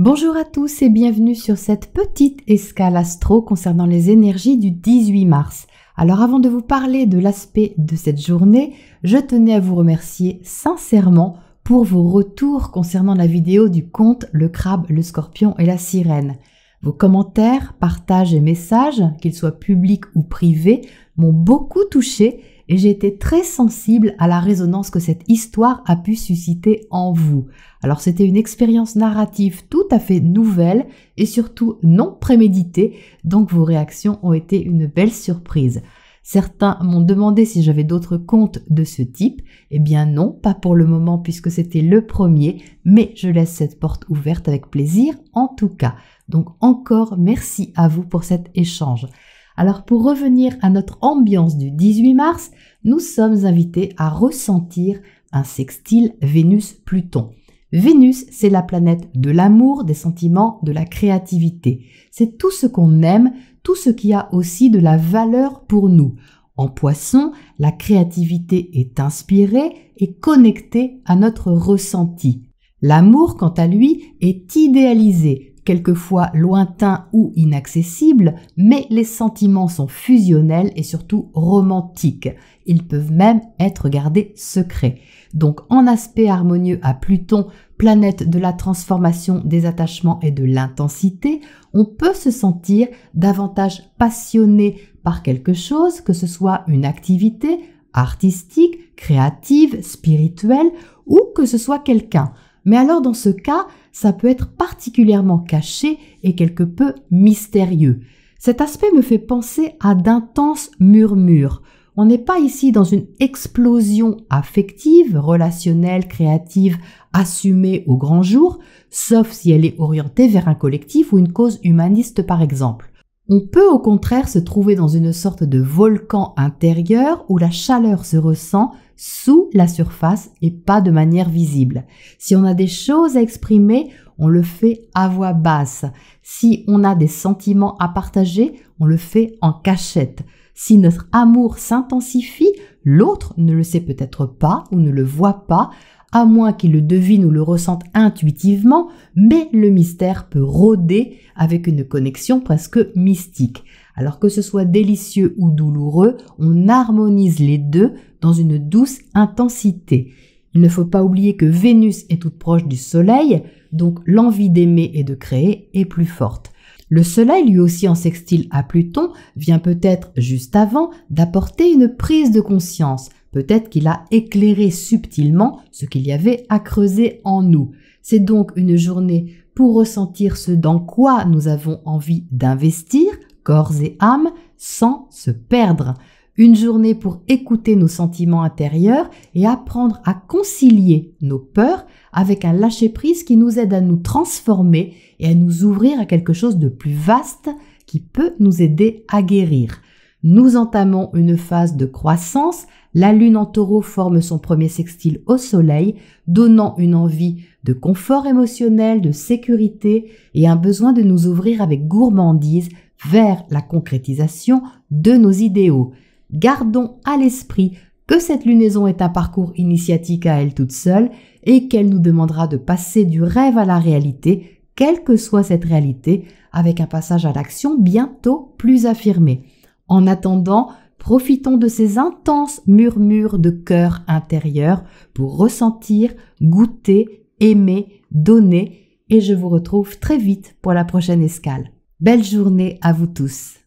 Bonjour à tous et bienvenue sur cette petite escale astro concernant les énergies du 18 mars. Alors avant de vous parler de l'aspect de cette journée, je tenais à vous remercier sincèrement pour vos retours concernant la vidéo du conte Le Crabe, le Scorpion et la Sirène. Vos commentaires, partages et messages, qu'ils soient publics ou privés, m'ont beaucoup touché et j'ai été très sensible à la résonance que cette histoire a pu susciter en vous. Alors c'était une expérience narrative tout à fait nouvelle et surtout non préméditée, donc vos réactions ont été une belle surprise. Certains m'ont demandé si j'avais d'autres contes de ce type. Eh bien non, pas pour le moment puisque c'était le premier, mais je laisse cette porte ouverte avec plaisir en tout cas. Donc encore merci à vous pour cet échange. Alors pour revenir à notre ambiance du 18 mars, nous sommes invités à ressentir un sextile Vénus-Pluton. Vénus, c'est la planète de l'amour, des sentiments, de la créativité. C'est tout ce qu'on aime, tout ce qui a aussi de la valeur pour nous. En Poisson, la créativité est inspirée et connectée à notre ressenti. L'amour, quant à lui, est idéalisé, quelquefois lointain ou inaccessible, mais les sentiments sont fusionnels et surtout romantiques. Ils peuvent même être gardés secrets. Donc en aspect harmonieux à Pluton, planète de la transformation des attachements et de l'intensité, on peut se sentir davantage passionné par quelque chose, que ce soit une activité artistique, créative, spirituelle ou que ce soit quelqu'un. Mais alors dans ce cas, ça peut être particulièrement caché et quelque peu mystérieux. Cet aspect me fait penser à d'intenses murmures. On n'est pas ici dans une explosion affective, relationnelle, créative, assumée au grand jour, sauf si elle est orientée vers un collectif ou une cause humaniste par exemple. On peut au contraire se trouver dans une sorte de volcan intérieur où la chaleur se ressent sous la surface et pas de manière visible. Si on a des choses à exprimer, on le fait à voix basse. Si on a des sentiments à partager, on le fait en cachette. Si notre amour s'intensifie, l'autre ne le sait peut-être pas ou ne le voit pas, à moins qu'il le devine ou le ressente intuitivement, mais le mystère peut rôder avec une connexion presque mystique. Alors que ce soit délicieux ou douloureux, on harmonise les deux dans une douce intensité. Il ne faut pas oublier que Vénus est toute proche du Soleil, donc l'envie d'aimer et de créer est plus forte. Le Soleil, lui aussi en sextile à Pluton, vient peut-être juste avant d'apporter une prise de conscience. Peut-être qu'il a éclairé subtilement ce qu'il y avait à creuser en nous. C'est donc une journée pour ressentir ce dans quoi nous avons envie d'investir, corps et âme, sans se perdre. Une journée pour écouter nos sentiments intérieurs et apprendre à concilier nos peurs avec un lâcher-prise qui nous aide à nous transformer et à nous ouvrir à quelque chose de plus vaste qui peut nous aider à guérir. Nous entamons une phase de croissance. La lune en taureau forme son premier sextile au soleil, donnant une envie de confort émotionnel, de sécurité et un besoin de nous ouvrir avec gourmandise vers la concrétisation de nos idéaux. Gardons à l'esprit que cette lunaison est un parcours initiatique à elle toute seule et qu'elle nous demandera de passer du rêve à la réalité, quelle que soit cette réalité, avec un passage à l'action bientôt plus affirmé. En attendant, profitons de ces intenses murmures de cœur intérieur pour ressentir, goûter, aimer, donner et je vous retrouve très vite pour la prochaine escale. Belle journée à vous tous.